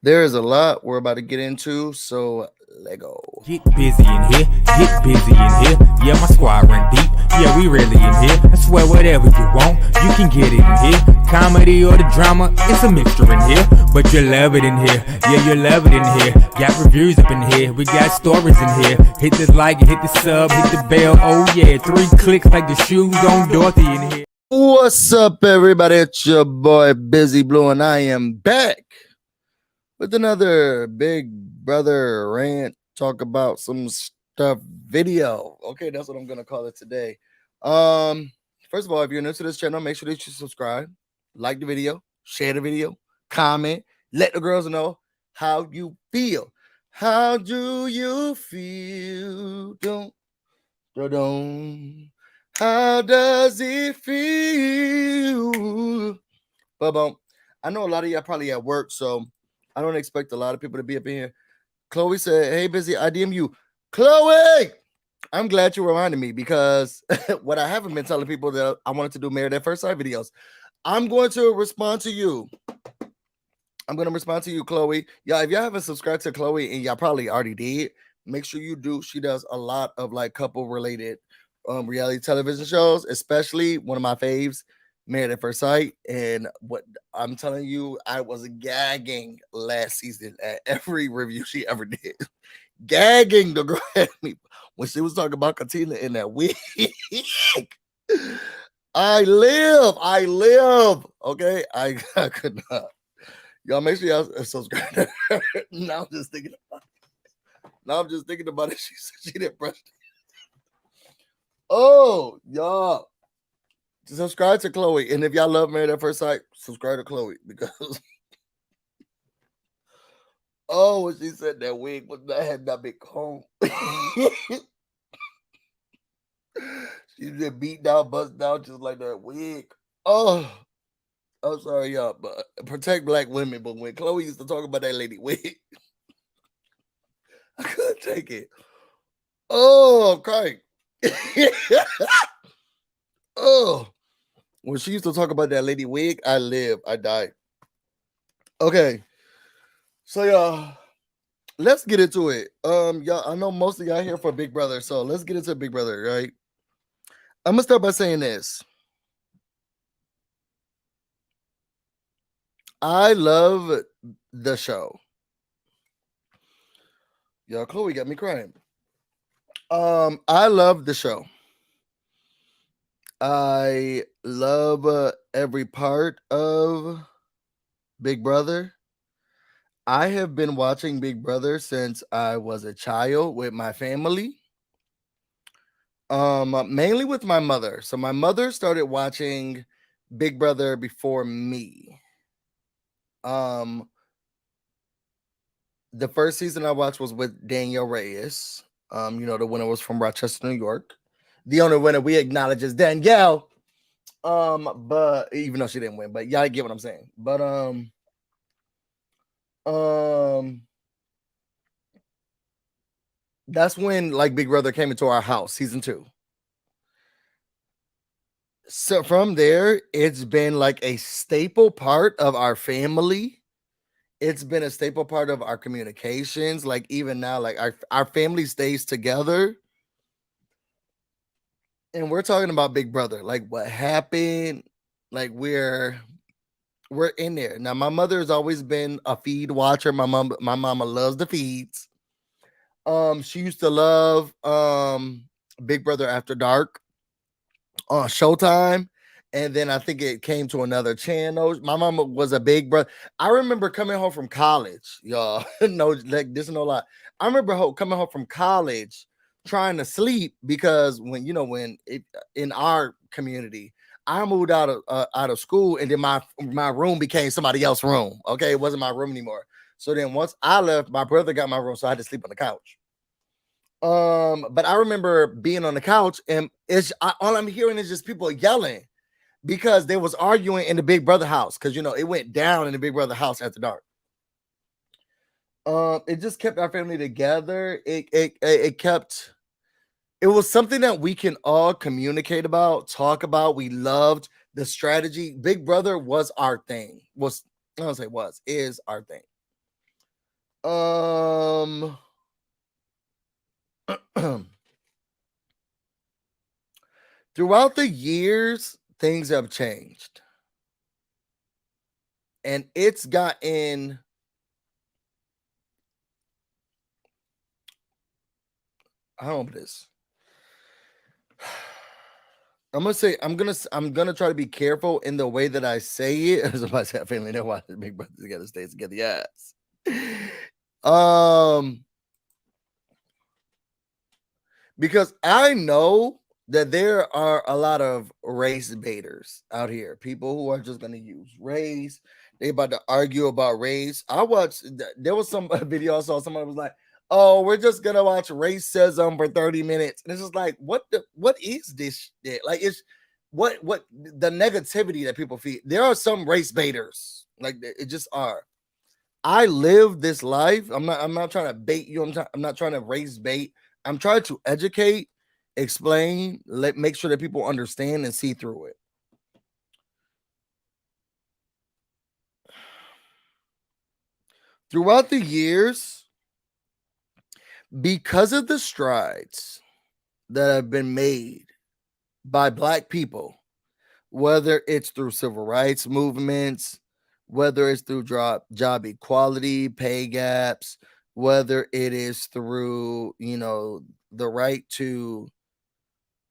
There is a lot we're about to get into, so let go. Get busy in here, get busy in here. Yeah, my squad run deep. Yeah, we really in here. I swear whatever you want, you can get it in here. Comedy or the drama, it's a mixture in here. But you love it in here. Yeah, you love it in here. Got reviews up in here. We got stories in here. Hit the like, hit the sub, hit the bell. Oh yeah, 3 clicks like the shoes on Dorothy in here. What's up, everybody? It's your boy BusyBlu, and I am back with another Big Brother rant. Talk about some stuff video. Okay, that's what I'm gonna call it today. First of all, if you're new to this channel, make sure that you subscribe, like the video, share the video, comment, let the girls know how you feel. How do you feel? Don't. How does it feel? But I know a lot of y'all probably at work, so I don't expect a lot of people to be up in here. Chloe said, "Hey, busy, I DM you." Chloe, I'm glad you reminded me, because what I haven't been telling people that I wanted to do Married at First Sight videos. I'm going to respond to you. I'm going to respond to you, Chloe. Y'all, if y'all haven't subscribed to Chloe, and y'all probably already did, make sure you do. She does a lot of like couple related reality television shows, especially one of my faves, Married at First Sight. And what I'm telling you, I was gagging last season at every review she ever did. Gagging the girl at me when she was talking about Katina in that wig. I live. Okay, I could not. Y'all make sure y'all subscribe to her. Now I'm just thinking about it. She said she didn't brush. Oh, y'all, subscribe to Chloe. And if y'all love Married at First Sight, subscribe to Chloe, because oh, when she said that wig was not had that big comb. She just beat down, bust down just like that wig. Oh, I'm sorry, y'all, but protect black women. But when Chloe used to talk about that lady wig, I couldn't take it. Oh, I'm crying. Oh, when she used to talk about that lady wig, I died. Okay, so y'all, let's get into it. Y'all, I know most of y'all here for Big Brother, so let's get into Big Brother, right? I'm gonna start by saying this. I love the show. Y'all, Chloe got me crying. I love the show. I love every part of Big Brother. I have been watching Big Brother since I was a child with my family. Mainly with my mother. So my mother started watching Big Brother before me. The first season I watched was with Danielle Reyes. The winner was from Rochester, New York. The only winner we acknowledge is Danielle. But even though she didn't win, but y'all get what I'm saying. But that's when like Big Brother came into our house, season 2. So from there, it's been like a staple part of our family. It's been a staple part of our communications. Like even now, like our family stays together. And we're talking about Big Brother, like what happened, like we're in there. Now, my mother has always been a feed watcher. My mama loves the feeds. She used to love Big Brother After Dark on Showtime. And then I think it came to another channel. My mama was a Big Brother. I remember coming home from college, y'all. No, like this is no lie. I remember coming home from college trying to sleep, because when in our community, I moved out of school, and then my room became somebody else's room. Okay, it wasn't my room anymore. So then once I left, my brother got my room, so I had to sleep on the couch. But I remember being on the couch, and all I'm hearing is just people yelling, because they was arguing in the Big Brother house, because it went down in the Big Brother house after dark. It just kept our family together. It was something that we can all communicate about, talk about. We loved the strategy. Big Brother was our thing. Is our thing. Um throughout the years, things have changed. And it's gotten how old this? I'm gonna try to be careful in the way that I say it. As I say, I family know why the big brothers together stays together. Yes. Um, because I know that there are a lot of race baiters out here. People who are just gonna use race. They about to argue about race. I watched. There was some video I saw. Somebody was like, "Oh, we're just gonna watch racism for 30 minutes," and it's just like, what is this shit? Like, it's what the negativity that people feel. There are some race baiters. Like, it just are. I live this life. I'm not trying to bait you. I'm not trying to raise bait. I'm trying to educate, explain, make sure that people understand and see through it. Throughout the years, because of the strides that have been made by Black people, whether it's through civil rights movements, whether it's through job equality, pay gaps, whether it is through, the right to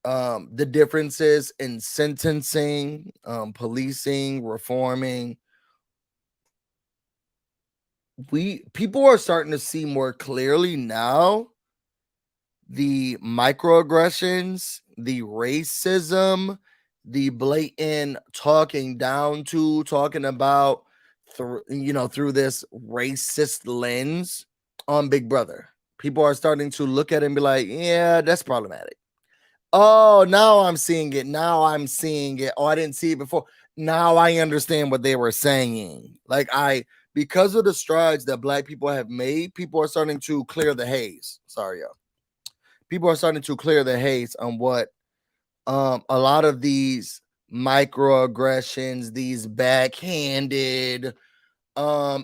the differences in sentencing, policing, reforming, people are starting to see more clearly now the microaggressions, the racism, the blatant talking about through this racist lens on Big Brother. People are starting to look at it and be like, yeah, that's problematic. Oh, now I'm seeing it. Now I'm seeing it. Oh, I didn't see it before. Now I understand what they were saying. Because of the strides that Black people have made, people are starting to clear the haze. Sorry, y'all. People are starting to clear the haze on what a lot of these microaggressions, these backhanded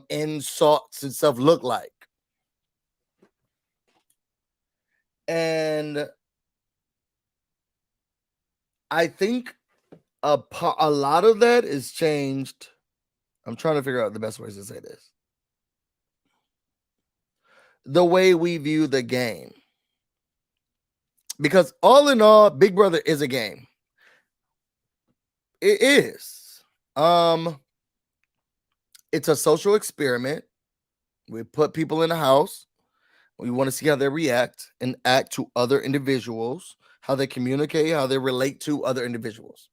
insults and stuff look like. And I think a lot of that is changed. I'm trying to figure out the best ways to say this. The way we view the game. Because all in all, Big Brother is a game. It is. It's a social experiment. We put people in a house. We want to see how they react and act to other individuals, how they communicate, how they relate to other individuals.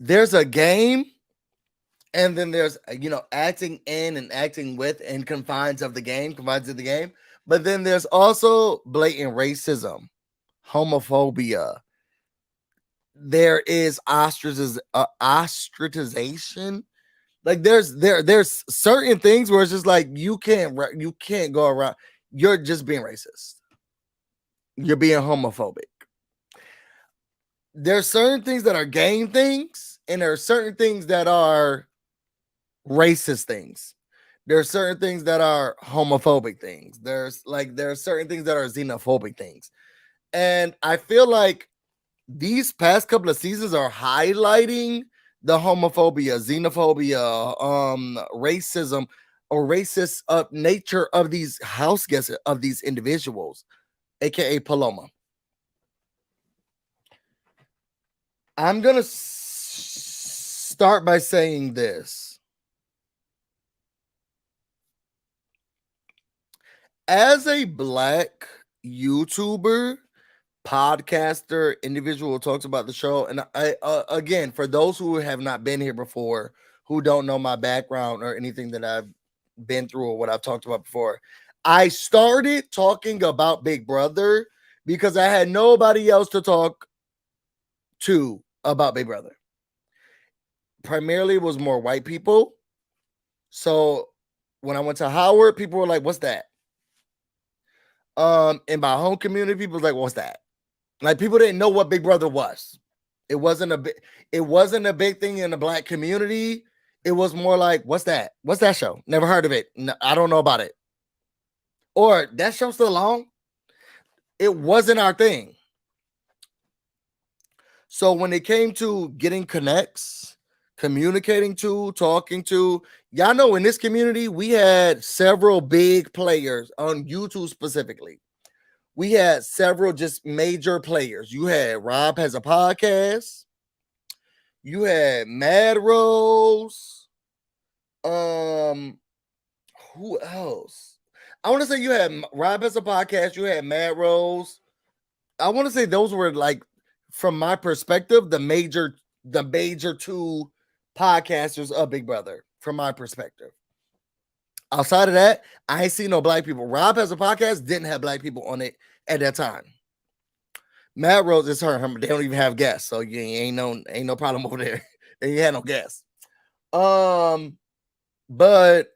There's a game, and then there's acting in and acting with and confines of the game. But then there's also blatant racism, homophobia. There is ostracization. Like there's certain things where it's just like you can't go around. You're just being racist. You're being homophobic. There's certain things that are game things, and there are certain things that are racist things. There are certain things that are homophobic things. There are certain things that are xenophobic things. And I feel like these past couple of seasons are highlighting the homophobia, xenophobia, racism, or racist nature of these house guests, of these individuals, aka Paloma. I'm gonna start by saying this. As a Black YouTuber, podcaster, individual who talks about the show, and I again, for those who have not been here before, who don't know my background or anything that I've been through or what I've talked about before, I started talking about Big Brother because I had nobody else to talk to about Big Brother. Primarily, it was more white people. So when I went to Howard, people were like, "What's that?" In my home community, people was like, "What's that?" Like, people didn't know what Big Brother was. It wasn't a big it wasn't a big thing in the black community. It was more like, what's that? What's that show? Never heard of it. No, I don't know about it. Or that show's still long. It wasn't our thing. So when it came to getting connects, communicating to, talking to, y'all know in this community, we had several big players on YouTube specifically. We had several just major players. You had Rob Has a Podcast. You had Mad Rose. Who else? I want to say you had Rob Has a Podcast. You had Mad Rose. I want to say those were like, from my perspective, the major two podcasters of Big Brother, from my perspective. Outside of that, I ain't seen no black people. Rob Has a Podcast didn't have black people on it at that time. Matt Rose is her. They don't even have guests, so you ain't no problem over there. They ain't had no guests. But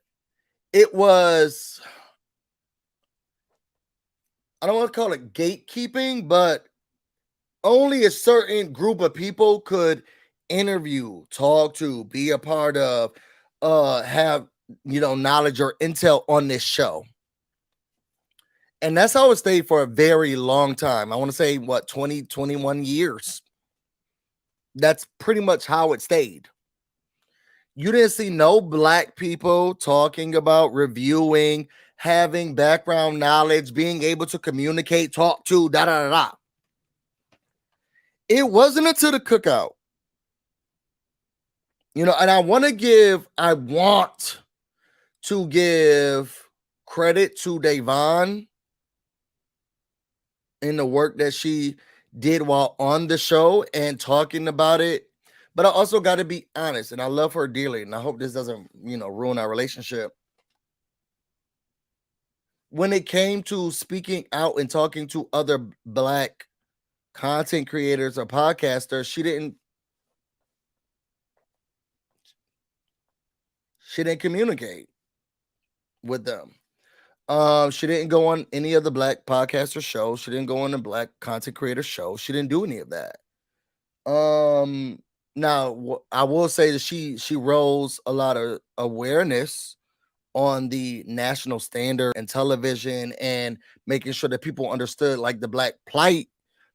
it was, I don't want to call it gatekeeping, but only a certain group of people could interview, talk to, be a part of, have, knowledge or intel on this show. And that's how it stayed for a very long time. I want to say, 20, 21 years. That's pretty much how it stayed. You didn't see no black people talking about, reviewing, having background knowledge, being able to communicate, talk to, da-da-da-da. It wasn't until the Cookout, and I want to give credit to Davon in the work that she did while on the show and talking about it. But I also got to be honest, and I love her dearly, and I hope this doesn't, ruin our relationship. When it came to speaking out and talking to other black content creators or podcasters, she didn't communicate with them. She didn't go on any of the black podcaster shows. She didn't go on the black content creator show. She didn't do any of that. Now I will say that she rose a lot of awareness on the national standard and television and making sure that people understood like the black plight.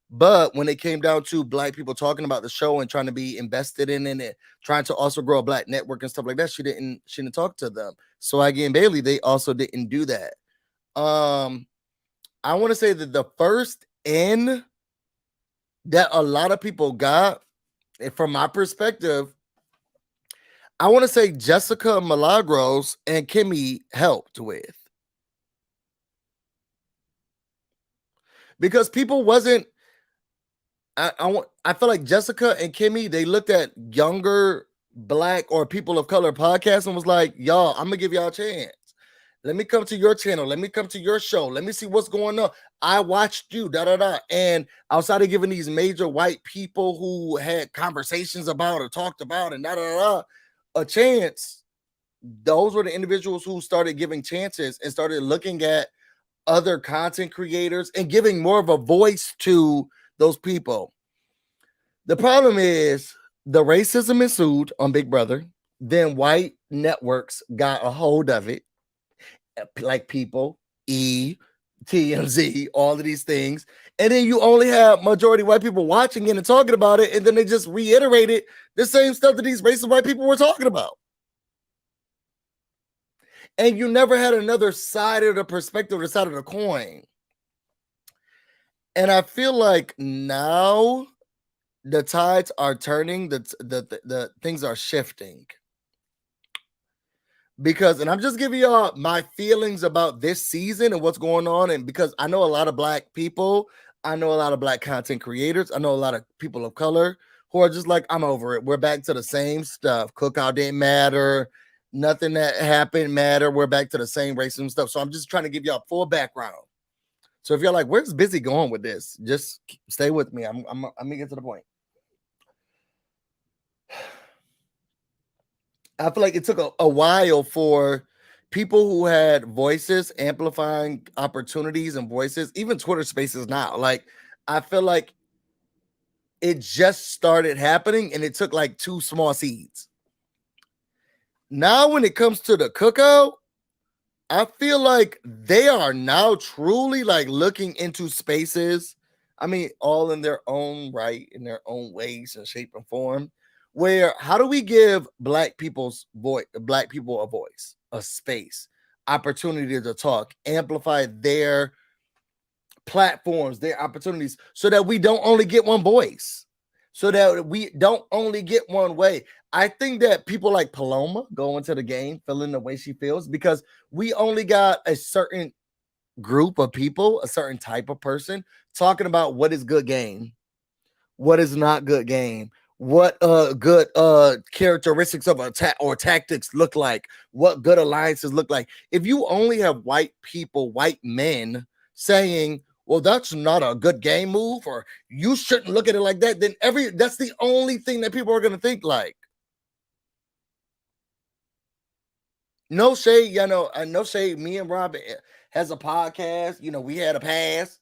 But when it came down to black people talking about the show and trying to be invested in it, trying to also grow a black network and stuff like that, she didn't talk to them. So again, Bailey, they also didn't do that. I want to say that the first in that a lot of people got, from my perspective, I want to say Jessica Milagros and Kimmy helped with. Because people wasn't, I feel like Jessica and Kimmy, they looked at younger black or people of color podcasts and was like, y'all, I'm gonna give y'all a chance. Let me come to your channel. Let me come to your show. Let me see what's going on. I watched you, da-da-da. And outside of giving these major white people who had conversations about or talked about and da-da-da a chance, those were the individuals who started giving chances and started looking at other content creators and giving more of a voice to those people. The problem is the racism ensued on Big Brother. Then white networks got a hold of it, like People, TMZ, all of these things. And then you only have majority white people watching it and talking about it. And then they just reiterated the same stuff that these racist white people were talking about. And you never had another side of the perspective, the side of the coin. And I feel like now the tides are turning, the things are shifting. Because, and I'm just giving y'all my feelings about this season and what's going on. And because I know a lot of black people, I know a lot of black content creators, I know a lot of people of color who are just like, I'm over it. We're back to the same stuff. Cookout didn't matter. Nothing that happened mattered. We're back to the same racism stuff. So I'm just trying to give y'all full background. So if you're like, where's Busy going with this? Just stay with me. I'm gonna get to the point. I feel like it took a while for people who had voices, amplifying opportunities and voices, even Twitter spaces now. Like, I feel like It just started happening and it took like 2 small seeds. Now when it comes to the Cookout, I feel like they are now truly like looking into spaces. I mean, all in their own right, in their own ways and shape and form. Where how do we give black people a voice, a space, opportunity to talk, amplify their platforms, their opportunities, so that we don't only get one voice, so that we don't only get one way. I think that people like Paloma go into the game feeling the way she feels because we only got a certain group of people, a certain type of person talking about what is good game, what is not good game, what good characteristics of attack or tactics look like, what good alliances look like. If you only have white people, white men saying, well, that's not a good game move, or you shouldn't look at it like that, then that's the only thing that people are gonna think like. No shade, no shade. Me and Rob has a podcast. We had a pass.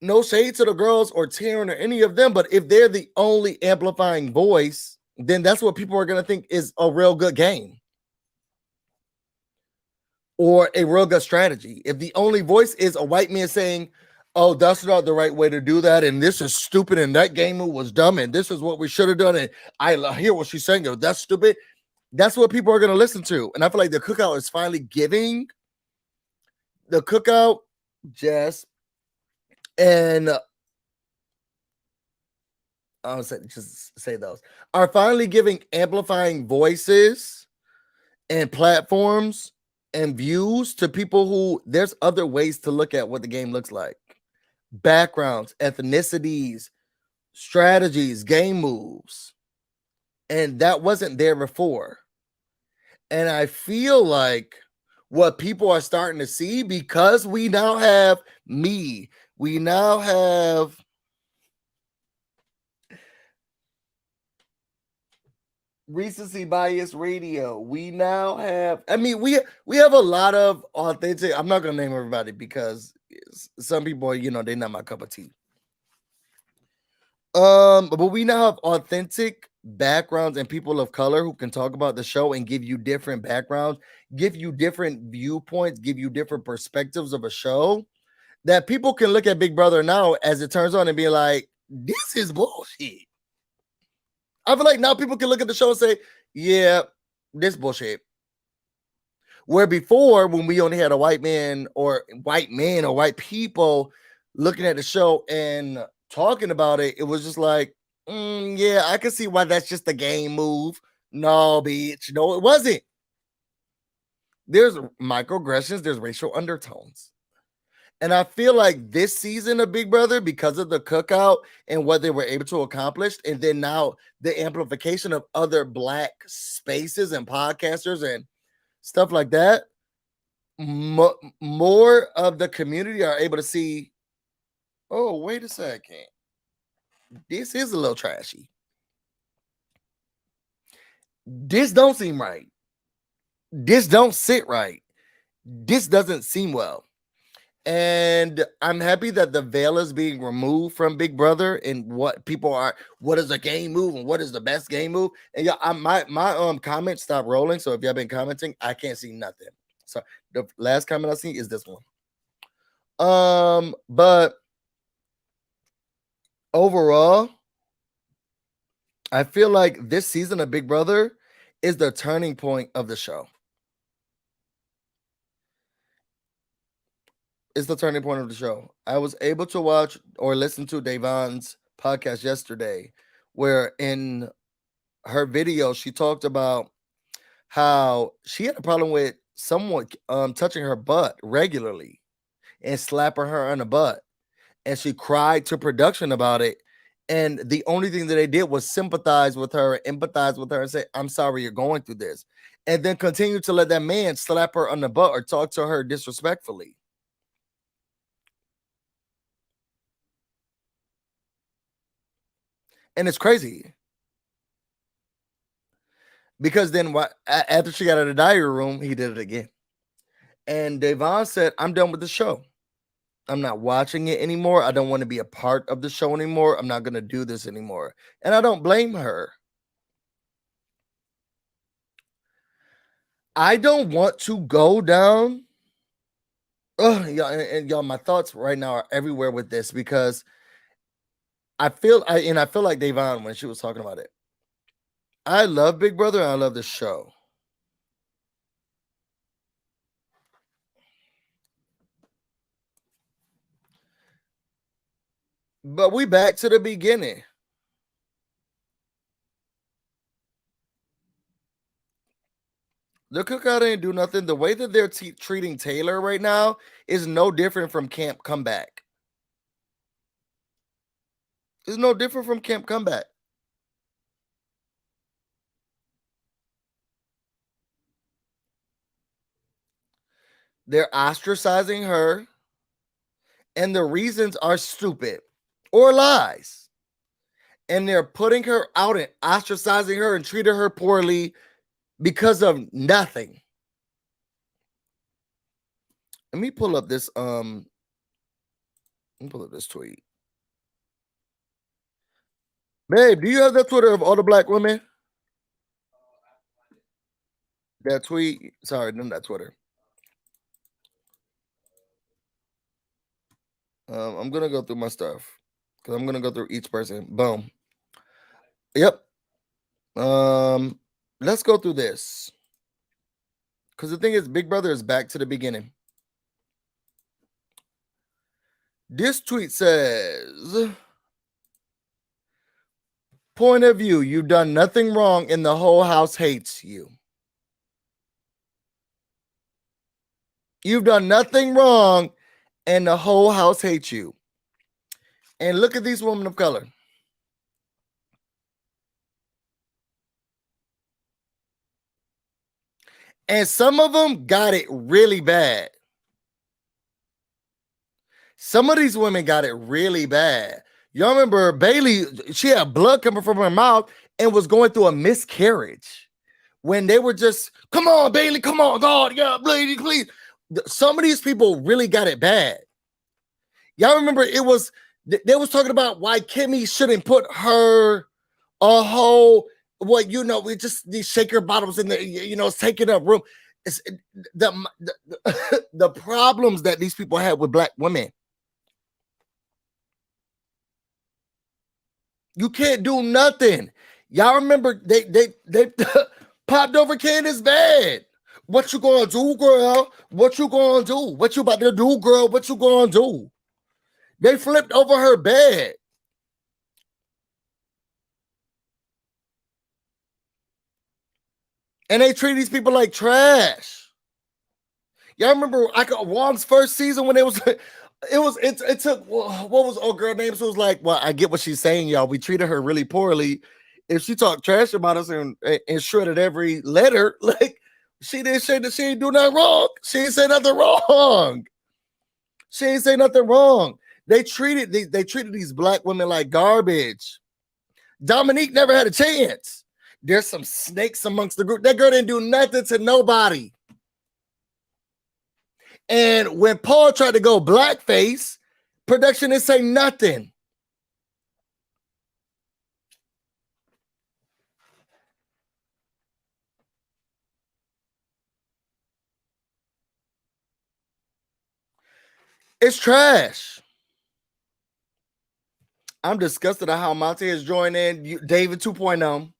No shade to the girls or Taryn or any of them, but if they're the only amplifying voice, then that's what people are going to think is a real good game or a real good strategy. If the only voice is a white man saying, oh, that's not the right way to do that, and this is stupid, and that game move was dumb, and this is what we should have done, and I hear what she's saying, that's stupid, that's what people are going to listen to. And I feel like the Cookout is finally giving the Cookout, Jess, and I'll just say those are finally giving amplifying voices and platforms and views to people who there's other ways to look at what the game looks like. Backgrounds, ethnicities, strategies, game moves. And that wasn't there before. And I feel like what people are starting to see, because we now have we now have recency bias radio. We now have, I mean, we have a lot of authentic. I'm not gonna name everybody because some people, they're not my cup of tea. But we now have authentic backgrounds and people of color who can talk about the show and give you different backgrounds, give you different viewpoints, give you different perspectives of a show that people can look at Big Brother now as it turns on and be like, this is bullshit. I feel like now people can look at the show and say, yeah, this bullshit. Where before, when we only had a white man or white people looking at the show and talking about it, it was just like, yeah, I can see why that's just a game move. No, bitch. No, it wasn't. There's microaggressions, there's racial undertones. And I feel like this season of Big Brother, because of the Cookout and what they were able to accomplish, and then now the amplification of other Black spaces and podcasters and stuff like that, more of the community are able to see, oh, wait a second. This is a little trashy. This don't seem right. This don't sit right. This doesn't seem well. And I'm happy that the veil is being removed from Big Brother and what is a game move and what is the best game move. And yeah, my comments stopped rolling. So if y'all been commenting, I can't see nothing. So the last comment I see is this one. But overall, I feel like this season of Big Brother is the turning point of the show. It's the turning point of the show. I was able to watch or listen to Davon's podcast yesterday, where in her video she talked about how she had a problem with someone touching her butt regularly and slapping her on the butt, and she cried to production about it. And the only thing that they did was sympathize with her, empathize with her, and say, "I'm sorry you're going through this," and then continue to let that man slap her on the butt or talk to her disrespectfully. And it's crazy because then after she got out of the diary room, he did it again. And Davon said, I'm done with the show. I'm not watching it anymore. I don't want to be a part of the show anymore. I'm not going to do this anymore. And I don't blame her. I don't want to go down. Oh, y'all, and y'all, my thoughts right now are everywhere with this because I feel like Davon when she was talking about it. I love Big Brother and I love the show. But we back to the beginning. The Cookout ain't do nothing. The way that they're treating Taylor right now is no different from Camp Comeback. It's no different from Camp Comeback. They're ostracizing her, and the reasons are stupid or lies. And they're putting her out and ostracizing her and treating her poorly because of nothing. Let me pull up this tweet. Babe, do you have that Twitter of all the black women? That tweet. Sorry, not that Twitter. I'm gonna go through my stuff because I'm gonna go through each person. Boom. Yep. Let's go through this. Because the thing is, Big Brother is back to the beginning. This tweet says, point of view, you've done nothing wrong and the whole house hates you. You've done nothing wrong and the whole house hates you. And look at these women of color. And some of them got it really bad. Some of these women got it really bad. Y'all remember Bailey, she had blood coming from her mouth and was going through a miscarriage. When they were just, come on, Bailey, come on, God, yeah, Bailey, please. Some of these people really got it bad. Y'all remember they was talking about why Kimmy shouldn't put her a whole, we just these shaker bottles in the, taking up room. It's the problems that these people had with black women. You can't do nothing. Y'all remember they popped over Candace's bed. What you gonna do, girl? What you gonna do? What you about to do, girl? What you gonna do? They flipped over her bed. And they treat these people like trash. Y'all remember Wong's first season when it took, what was old girl name? So it was like, well, I get what she's saying, y'all. We treated her really poorly. If she talked trash about us and shredded every letter, like she didn't say that she ain't do nothing wrong. She ain't say nothing wrong. She ain't say nothing wrong. They treated these black women like garbage. Dominique never had a chance. There's some snakes amongst the group. That girl didn't do nothing to nobody. And when Paul tried to go blackface, production didn't say nothing. It's trash. I'm disgusted at how Monte is joining David 2.0.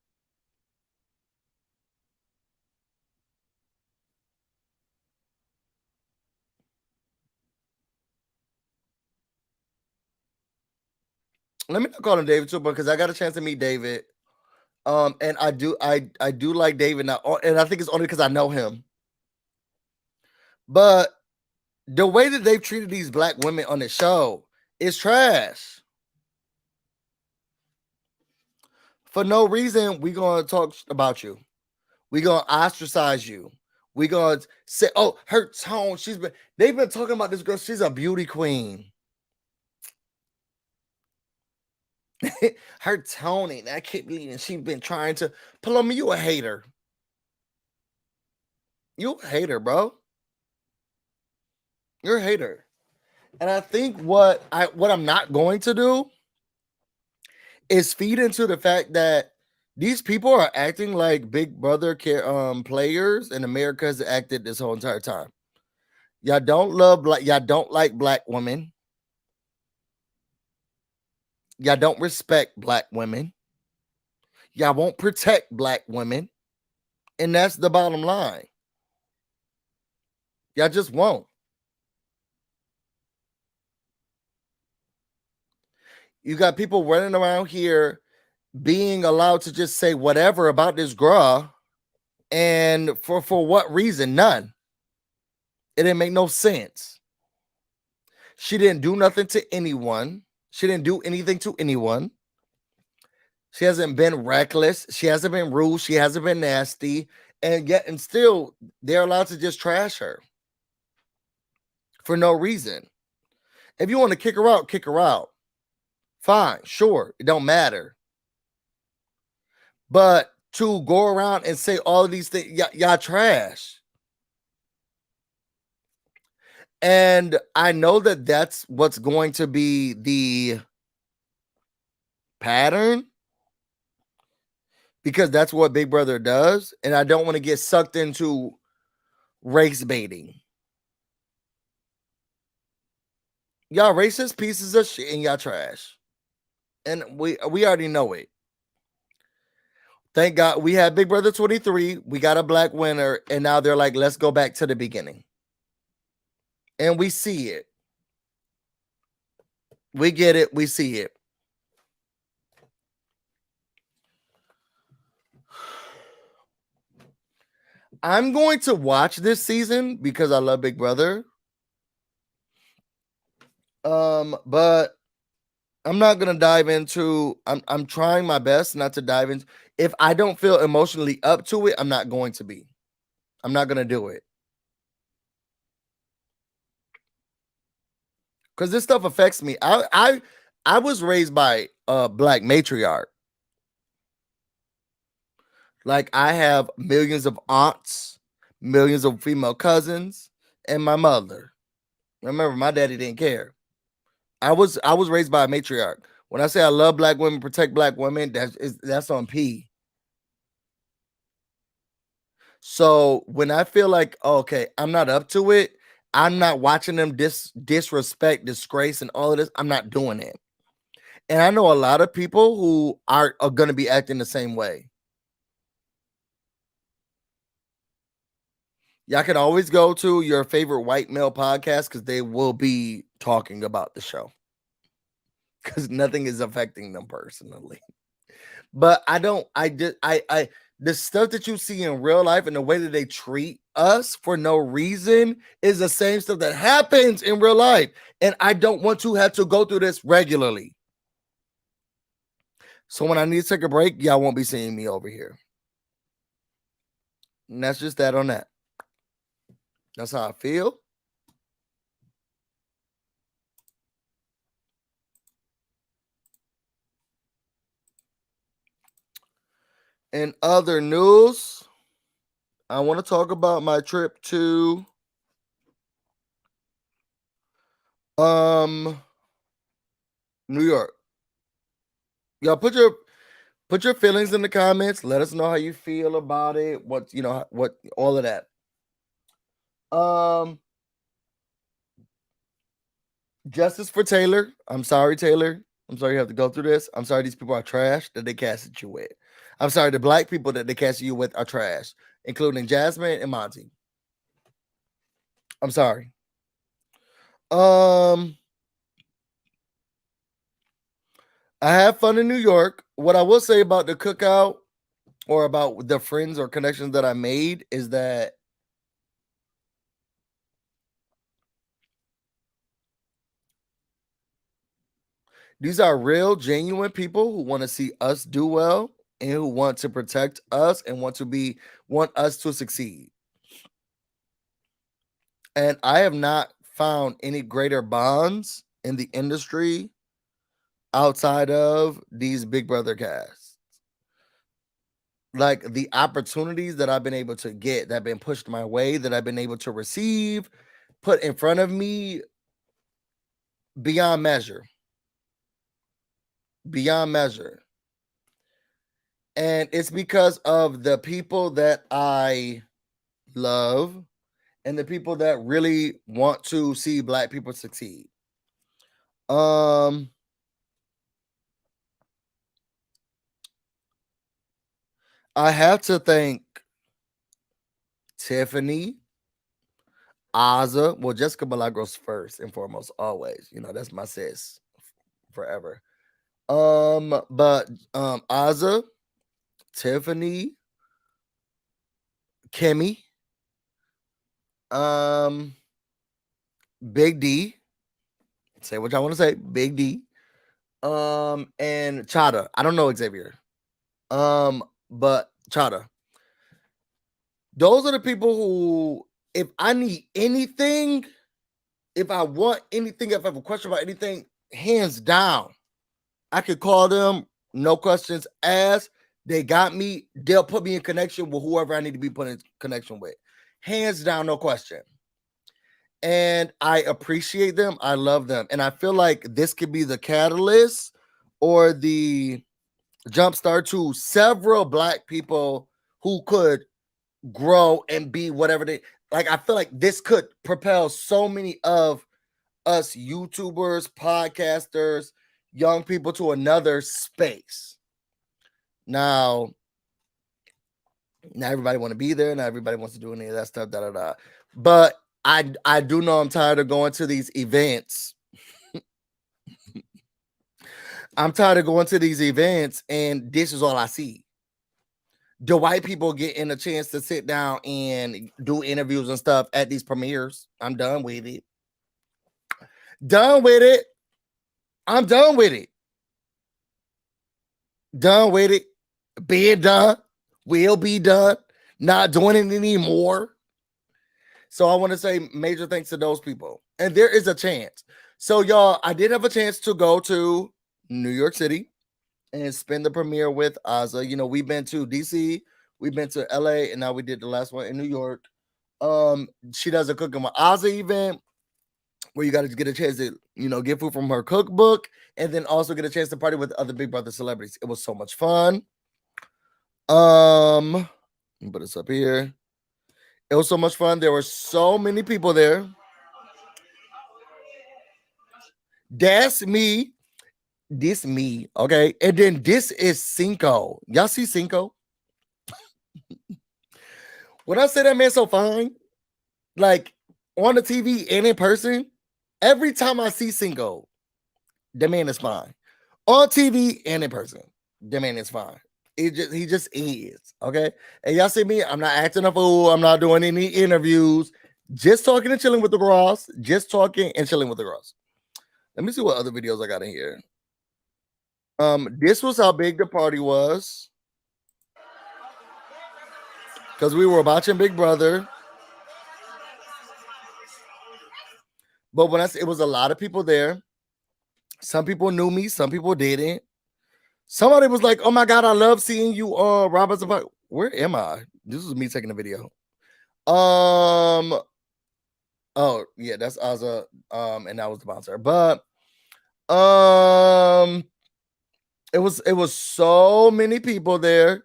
Let me not call him David too, because I got a chance to meet David. And I do like David now, and I think it's only because I know him. But the way that they've treated these black women on the show is trash. For no reason, we gonna talk about you. We gonna ostracize you. We gonna say, oh, her tone. They've been talking about this girl. She's a beauty queen. Her toning, I can't believe it. She's been trying to Paloma, you a hater. You a hater, bro. You're a hater. And I think what I'm not going to do is feed into the fact that these people are acting like Big Brother players, and America has acted this whole entire time. Y'all don't like black women. Y'all don't respect black women. Y'all won't protect black women. And that's the bottom line. Y'all just won't. You got people running around here being allowed to just say whatever about this girl, and for what reason? None. It didn't make no sense. She didn't do nothing to anyone. She didn't do anything to anyone. She hasn't been reckless. She hasn't been rude. She hasn't been nasty. And still they're allowed to just trash her for no reason. If you want to kick her out, kick her out. Fine, sure. It don't matter. But to go around and say all of these things, y'all trash. And I know that that's what's going to be the pattern, because that's what Big Brother does. And I don't want to get sucked into race baiting. Y'all racist pieces of shit and y'all trash. And we already know it. Thank God we had Big Brother 23. We got a black winner. And now they're like, let's go back to the beginning. And we see it. We get it. We see it. I'm going to watch this season because I love Big Brother. But I'm not gonna dive into. I'm trying my best not to dive into. If I don't feel emotionally up to it, I'm not going to be. I'm not gonna do it. Because this stuff affects me. I was raised by a black matriarch. Like, I have millions of aunts, millions of female cousins, and my mother. Remember, my daddy didn't care. I was raised by a matriarch. When I say I love black women, protect black women, that's on P. So when I feel like, okay, I'm not up to it, I'm not watching them disrespect, disgrace, and all of this. I'm not doing it. And I know a lot of people who are going to be acting the same way. Y'all can always go to your favorite white male podcast because they will be talking about the show. Because nothing is affecting them personally. But the stuff that you see in real life and the way that they treat us for no reason is the same stuff that happens in real life. And I don't want to have to go through this regularly. So when I need to take a break, y'all won't be seeing me over here. And that's just that on that. That's how I feel. In other news, I want to talk about my trip to New York. Y'all put your feelings in the comments. Let us know how you feel about it. What all of that. Justice for Taylor. I'm sorry, Taylor. I'm sorry you have to go through this. I'm sorry these people are trash that they casted you with. I'm sorry the black people that they casted you with are trash, including Jasmine and Monty. I'm sorry. I have fun in New York. What I will say about the Cookout or about the friends or connections that I made is that these are real, genuine people who want to see us do well and who want to protect us and want us to succeed. And I have not found any greater bonds in the industry outside of these Big Brother casts. Like, the opportunities that I've been able to get, that have been pushed my way, that I've been able to receive, put in front of me, beyond measure. Beyond measure. And it's because of the people that I love and the people that really want to see Black people succeed. I have to thank Tiffany, Aza, well, Jessica Milagros first and foremost, always. You know, that's my sis forever. But Aza, Tiffany, Kimmy, Big D. Say what y'all want to say, Big D. And Chada. I don't know Xavier. But Chada. Those are the people who, if I need anything, if I want anything, if I have a question about anything, hands down, I could call them, no questions asked. They got me. They'll put me in connection with whoever I need to be put in connection with. Hands down, no question. And I appreciate them. I love them. And I feel like this could be the catalyst or the jumpstart to several Black people who could grow and be whatever they like. I feel like this could propel so many of us YouTubers, podcasters, young people to another space. Now everybody want to be there. Not everybody wants to do any of that stuff. But I do know I'm tired of going to these events. I'm tired of going to these events, and this is all I see. The white people getting a chance to sit down and do interviews and stuff at these premieres. I'm done with it. Done with it. I'm done with it. Done with it. Being done. Will be done. Not doing it anymore. So I want to say major thanks to those people. And there is a chance. So y'all, I did have a chance to go to New York City and spend the premiere with Aza. You know, we've been to DC, we've been to LA, and now we did the last one in New York. She does a Cooking with Aza event where you got to get a chance to, you know, get food from her cookbook and then also get a chance to party with other Big Brother celebrities. It was so much fun. Let me put this up here. It was so much fun. There were so many people there. That's me. This me, okay? And then this is Cinco. Y'all see Cinco? When I say that man so fine, like on the TV and in person, every time I see Cinco, the man is fine. On TV and in person, the man is fine. He just is, okay? And y'all see me, I'm not acting a fool. I'm not doing any interviews. Just talking and chilling with the girls. Just talking and chilling with the girls. Let me see what other videos I got in here. This was how big the party was. Because we were watching Big Brother. But when it was a lot of people there. Some people knew me, some people didn't. Somebody was like, "Oh my God, I love seeing you on Robert's." Where am I? This was me taking a video. Oh yeah, that's Aza. And that was the bouncer. But it was so many people there.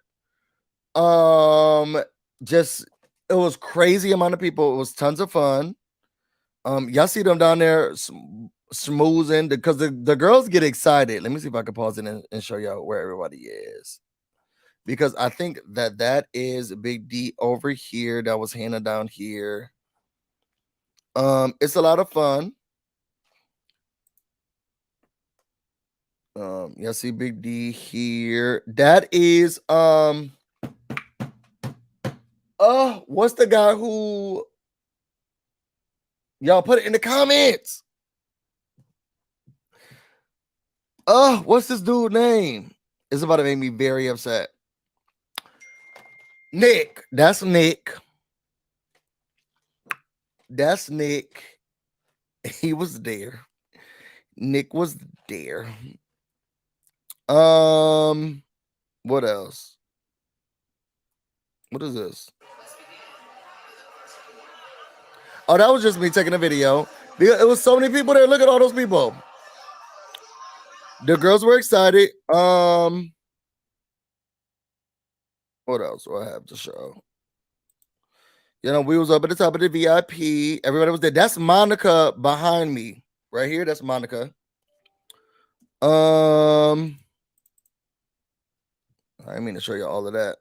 Just it was crazy amount of people. It was tons of fun. Y'all see them down there schmoozing because the girls get excited. Let me see if I can pause it and show y'all where everybody is, because I think that is Big D over here. That was Hannah down here. It's a lot of fun. Y'all see Big D here. That is what's the guy who, y'all put it in the comments. What's this dude's name? It's about to make me very upset. Nick. That's Nick. That's Nick. He was there. Nick was there. What else? What is this? Oh, that was just me taking a video. Because it was so many people there. Look at all those people. The girls were excited. What else do I have to show? You know, we was up at the top of the VIP. Everybody was there. That's Monica behind me. Right here. That's Monica. I didn't mean to show you all of that.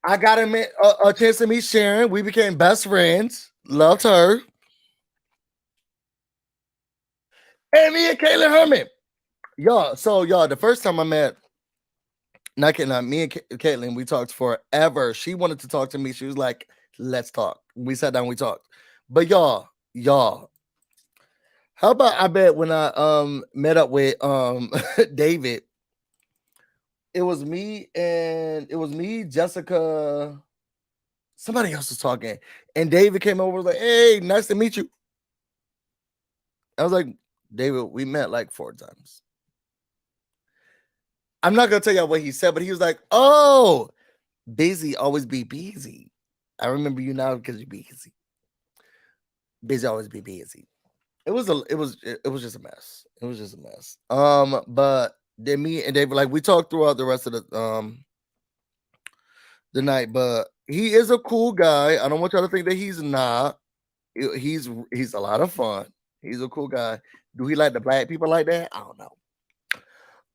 I got a chance to meet Sharon. We became best friends. Loved her. And me and Caitlin Herman. Y'all, the first time I met, me and Caitlin, we talked forever. She wanted to talk to me. She was like, let's talk. We sat down, we talked. But y'all, how about I bet when I met up with David, it was me, Jessica, somebody else was talking, and David came over, was like, hey, nice to meet you. I was like, David, we met like 4 times. I'm not gonna tell y'all what he said, but he was like, oh, busy, always be busy. I remember you now because you're busy. Busy, always be busy. It was just a mess. It was just a mess. But then me and David, like, we talked throughout the rest of the night, but he is a cool guy. I don't want y'all to think that he's not. He's a lot of fun. He's a cool guy. Do he like the black people like that? I don't know.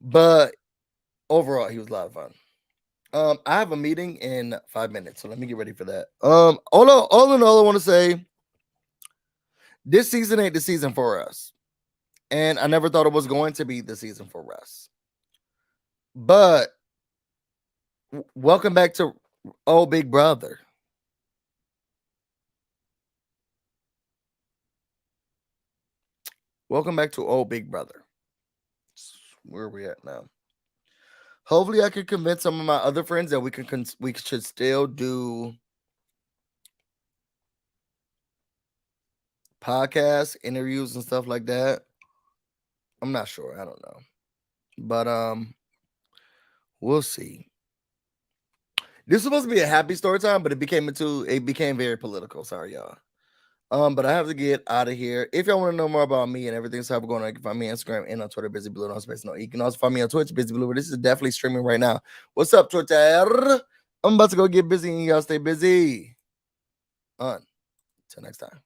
But overall, he was a lot of fun. I have a meeting in 5 minutes, so let me get ready for that. All in all, I want to say this season ain't the season for us. And I never thought it was going to be the season for us. But welcome back to old Big Brother. Welcome back to old Big Brother. Where are we at now? Hopefully, I can convince some of my other friends that we should still do podcasts, interviews, and stuff like that. I'm not sure. I don't know, but we'll see. This was supposed to be a happy story time, but it became very political. Sorry, y'all. But I have to get out of here. If y'all want to know more about me and everything that's going on, you can find me on Instagram and on Twitter, BusyBlu, no space, no. You can also find me on Twitch, BusyBlu, but this is definitely streaming right now. What's up, Twitter? I'm about to go get busy and y'all stay busy. Until next time.